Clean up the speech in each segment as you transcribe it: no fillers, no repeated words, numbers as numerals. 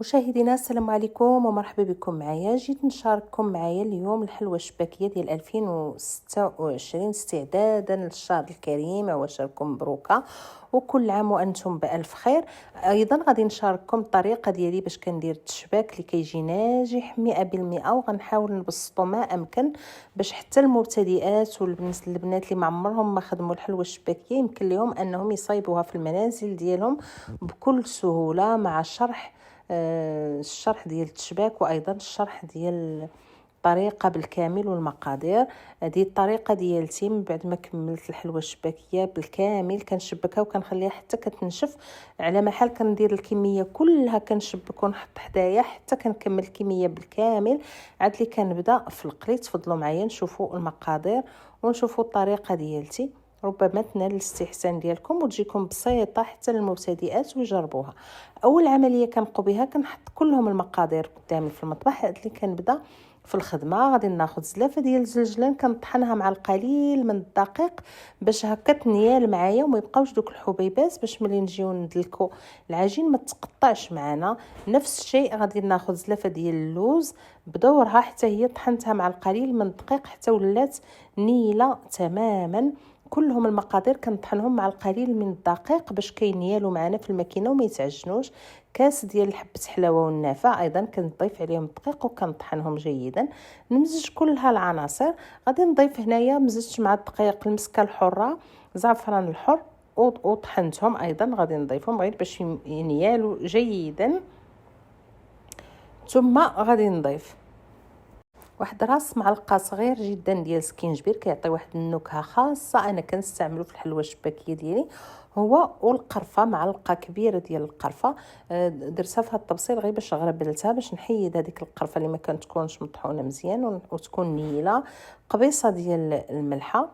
مشاهدينا السلام عليكم ومرحبا بكم معايا. جيت نشارككم معايا اليوم الحلوى الشباكيه ديال 2026 استعدادا للشهر الكريم. وشاركم مبروكه وكل عام وانتم بالف خير. ايضا غادي نشارككم الطريقه ديالي باش كندير التشباك اللي كيجي ناجح 100%، وغنحاول نبسطو ما امكن باش حتى المبتدئات والبنات اللي ما عمرهم ما خدموا الحلوى الشباكيه يمكن لهم انهم يصايبوها في المنازل ديالهم بكل سهوله، مع الشرح ديال التشباك وايضا الشرح ديال الطريقه بالكامل والمقادير. هذه الطريقه ديالتي من بعد ما كملت الحلوى الشباكيه بالكامل كنشبكها وكنخليها حتى كتنشف، على محل كندير الكميه كلها كنشبك ونحط حدايا حتى كنكمل الكميه بالكامل. عاد اللي كنبدا في القلي. تفضلوا معايا نشوفوا المقادير ونشوفوا الطريقه ديالتي، ربما تنال الاستحسان ديالكم وتجيكم بسيطه حتى للمبتدئات ويجربوها. اول عمليه كنقوم بها كنحط كلهم المقادير قدامي في المطبخ. اللي كنبدا في الخدمه غادي ناخذ زلافه ديال الزنجلان كنطحنها مع القليل من الدقيق باش هكا تنيال معايا وما يبقاوش دوك الحبيبات، باش ملي نجيو ندلكو العجين ما تقطعش معنا. نفس الشيء غادي ناخذ زلافه ديال اللوز بدورها حتى هي طحنتها مع القليل من الدقيق حتى ولات نيله تماما. كلهم المقادير كنطحنهم مع القليل من الدقيق باش كينيالوا معنا في الماكينه وما يتعجنوش. كاس ديال حبه حلاوه والنافع ايضا كنضيف عليهم الدقيق وكنطحنهم جيدا. نمزج كل العناصر. غادي نضيف هنايا مزجت مع الدقيق المسكه الحره، زعفران الحر وطحنتهم ايضا غادي نضيفهم غير باش ينيالوا جيدا. ثم غادي نضيف واحد راس معلقه صغير جدا ديال سكينجبير كيعطي واحد النكهه خاصه انا كنستعملو في الحلوى الشباكيه ديالي هو، والقرفه معلقه كبيره ديال القرفه. درتها في هذا الطبسيل غير باش غربلتها باش نحيد هذيك القرفه اللي ما كتكونش مطحونه مزيان وتكون نيله. قبيصه ديال الملحه.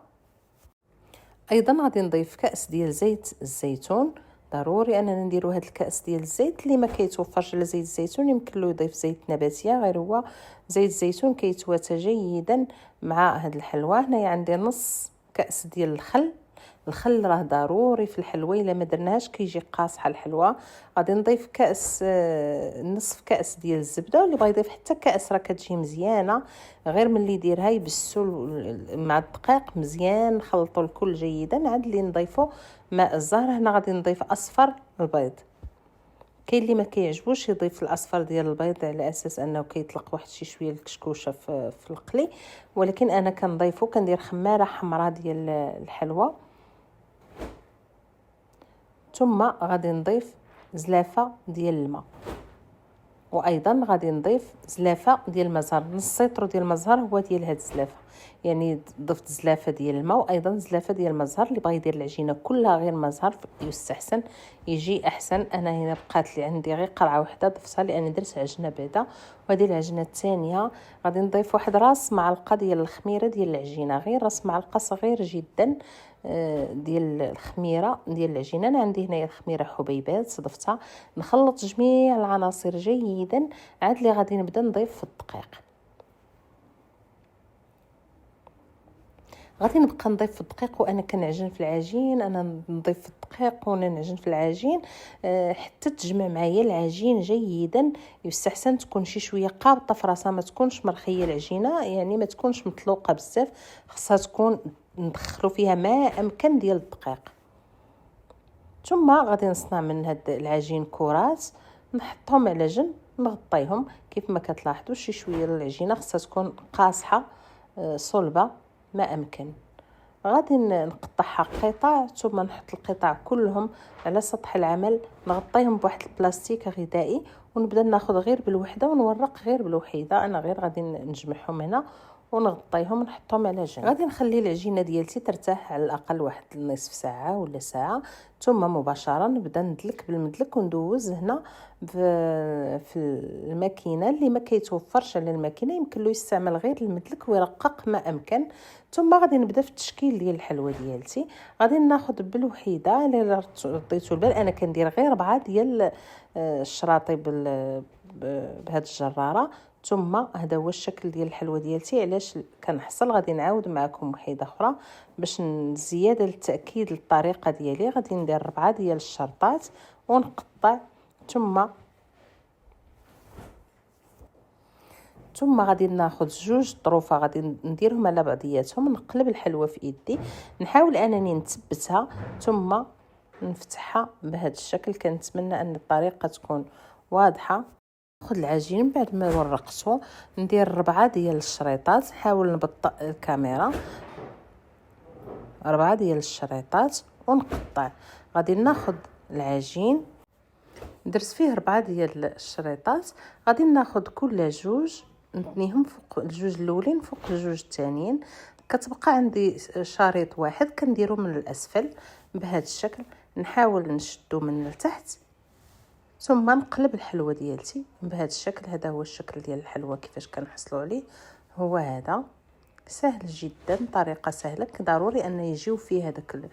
ايضا غادي نضيف كاس ديال زيت الزيتون. ضروري اننا نديرو هاد الكاس ديال الزيت. اللي ما كيتوفرش على زيت الزيتون يمكن له يضيف زيت نباتيه، غير هو زيت الزيتون كيتواتى جيدا مع هاد الحلوى. هنايا عندي نص كاس ديال الخل راه ضروري في الحلوى، الا ما درناهاش كيجي قاصحه الحلوى. غادي نضيف كاس نصف كاس ديال الزبده، واللي بغى يضيف حتى كاس راه كتجي مزيانه. غير ملي يديرها يبسو مع الدقيق مزيان، نخلطوا الكل جيدا. عاد اللي نضيفوا ماء الزهر. هنا غادي نضيف اصفر البيض. كاين اللي ما كيعجبوش يضيف الاصفر ديال البيض على اساس انه كيطلق واحد شي شويه الكشكوشه في القلي، ولكن انا كنضيفو كندير خماره حمراء ديال الحلوى. ثم غادي نضيف زلافه ديال الماء، وايضا غادي نضيف زلافه ديال المزهر. نص سيطرو ديال المزهر هو ديال هاد الزلافه، يعني ضفت زلافه ديال الماء وايضا زلافه ديال المزهر. اللي بغى يدير العجينه كلها غير مزهر يستحسن يجي احسن. انا هنا بقات لي عندي غير قرعه واحده ضفتها لان درت عجينه بعدا. وهذه العجينه الثانيه غادي نضيف واحد راس معلقه ديال الخميره ديال العجينه، غير راس معلقه صغير جدا ديال الخميره ديال العجينه. انا عندي هنايا الخميره حبيبات ضفتها. نخلط جميع العناصر جيدا. عاد لي غادي نبدا نضيف في الدقيق. غادي نبقى نضيف في الدقيق وانا كنعجن في العجين. انا نضيف في الدقيق وانا نعجن في العجين حتى تجمع معايا العجين جيدا. يستحسن تكون شي شويه قابطه في راسها، ما تكونش مرخيه العجينه، يعني ما تكونش مطلوقه بزاف. خصها تكون ندخلوا فيها ما امكن ديال الدقيق. ثم غادي نصنع من هاد العجين كرات، نحطهم على جنب، نغطيهم كيف ما كتلاحظوا. شي شويه العجينه خصها تكون قاصحه صلبه ما امكن. غادي نقطعها قطع، ثم نحط القطع كلهم على سطح العمل، نغطيهم بواحد البلاستيك غذائي ونبدا ناخذ غير بالوحده ونورق غير بالوحيده. انا غير غادي نجمعهم هنا ونغطيهم ونحطهم على جنب. غادي نخلي العجينه ديالتي ترتاح على الاقل واحد نصف ساعه ولا ساعه. ثم مباشره نبدا ندلك بالمدلك وندوز هنا في الماكينه. اللي ما كيتوفرش على الماكينه يمكن له يستعمل غير المدلك ويرقق ما امكن. ثم غادي نبدا في التشكيل ديال الحلوى ديالتي. غادي ناخذ بالوحيده اللي رديتو البال. انا كندير غير 4 ديال الشراطي بهاد الجراره. ثم هذا هو الشكل ديال الحلوى ديالتي. علاش كنحصل غادي نعاود معكم وحيده اخرى باش زياده للتاكيد للطريقه ديالي. غادي ندير 4 ديال الشرطات ونقطع. ثم ثم غادي ناخذ 2 طروفه غادي نديرهم على بعضياتهم، نقلب الحلوى في يدي، نحاول انني نثبتها ثم نفتحها بهذا الشكل. كنتمنى ان الطريقه تكون واضحه. ناخذ العجين بعد ما ورقته، ندير 4 ديال الشريطات، نحاول نبطئ الكاميرا، 4 ديال الشريطات ونقطع. غادي ناخذ العجين، درت فيه 4 ديال الشريطات، غادي ناخذ كل جوج نتنيهم فوق الجوج الاولين فوق الجوج الثانيين. كتبقى عندي شريط واحد كنديرو من الاسفل بهذا الشكل، نحاول نشدو من التحت ثم نقلب الحلوى ديالتي بهذا الشكل. هذا هو الشكل ديال الحلوى كيفاش كنحصلوا عليه، هو هذا. سهل جدا، طريقه سهله، ضروري ان يجيو فيه هذاك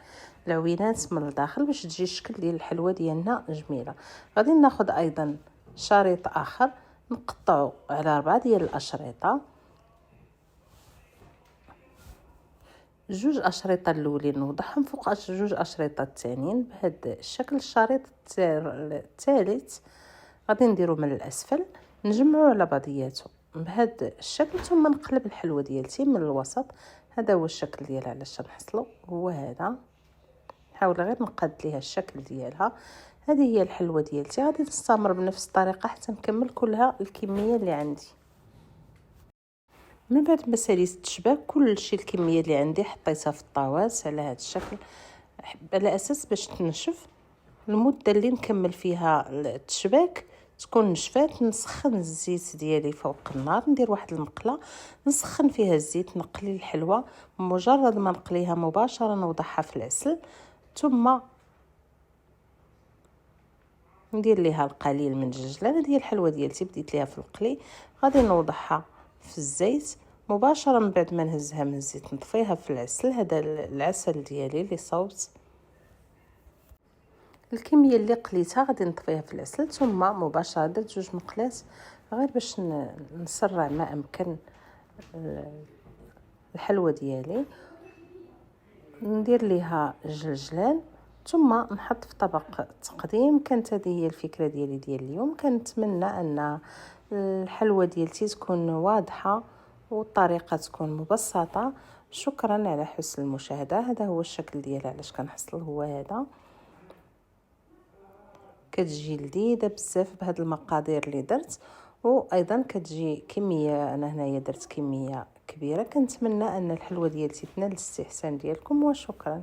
العوينات من الداخل باش تجي الشكل ديال الحلوى ديالنا جميله. غادي ناخذ ايضا شريط اخر نقطعه على 4 ديال الاشرطه، 2 اشرطه الاولين نوضعهم فوق 2 اشرطه الثانيين بهذا الشكل. الشريط الثالث غادي نديرو من الاسفل نجمعو على بعضياته بهذا الشكل ثم نقلب الحلوى ديالتي من الوسط. هذا هو الشكل ديالها علاش نحصلو، هو هذا. نحاول غير نقاد ليها الشكل ديالها. هذه هي الحلوى ديالتي. غادي نستمر بنفس الطريقه حتى نكمل كلها الكميه اللي عندي. من بعد ما ساليت الشباك كلشي الكميه اللي عندي حطيتها في الطاوات على هذا الشكل على اساس باش تنشف. المده اللي نكمل فيها التشباك تكون نشفات. نسخن الزيت ديالي فوق النار، ندير واحد المقله نسخن فيها الزيت، نقلي الحلوى. مجرد ما نقليها مباشره نوضعها في العسل ثم ندير ليها القليل من الجلجلان. هذه هي الحلوى ديالتي بديت ليها في القلي. غادي نوضعها في الزيت مباشره من بعد ما نهزها من الزيت نطفيها في العسل. هذا العسل ديالي اللي صوبت الكميه اللي قليتها غادي نطفيها في العسل ثم مباشره درت 2 مقلات غير باش نسرع ما امكن الحلوى ديالي. ندير ليها الجلجلان ثم نحط في طبق تقديم. كانت هذه هي الفكره ديال اليوم. كنتمنى ان الحلوى ديالتي تكون واضحه والطريقه تكون مبسطه. شكرا على حسن المشاهده. هذا هو الشكل ديالها علاش كنحصل، هو هذا. كتجي لذيذه بزاف بهاد المقادير اللي درت، وايضا كتجي كميه، انا هنايا درت كميه كبيره. كنتمنى ان الحلوى ديالتي تنال الاستحسان ديالكم، وشكرا.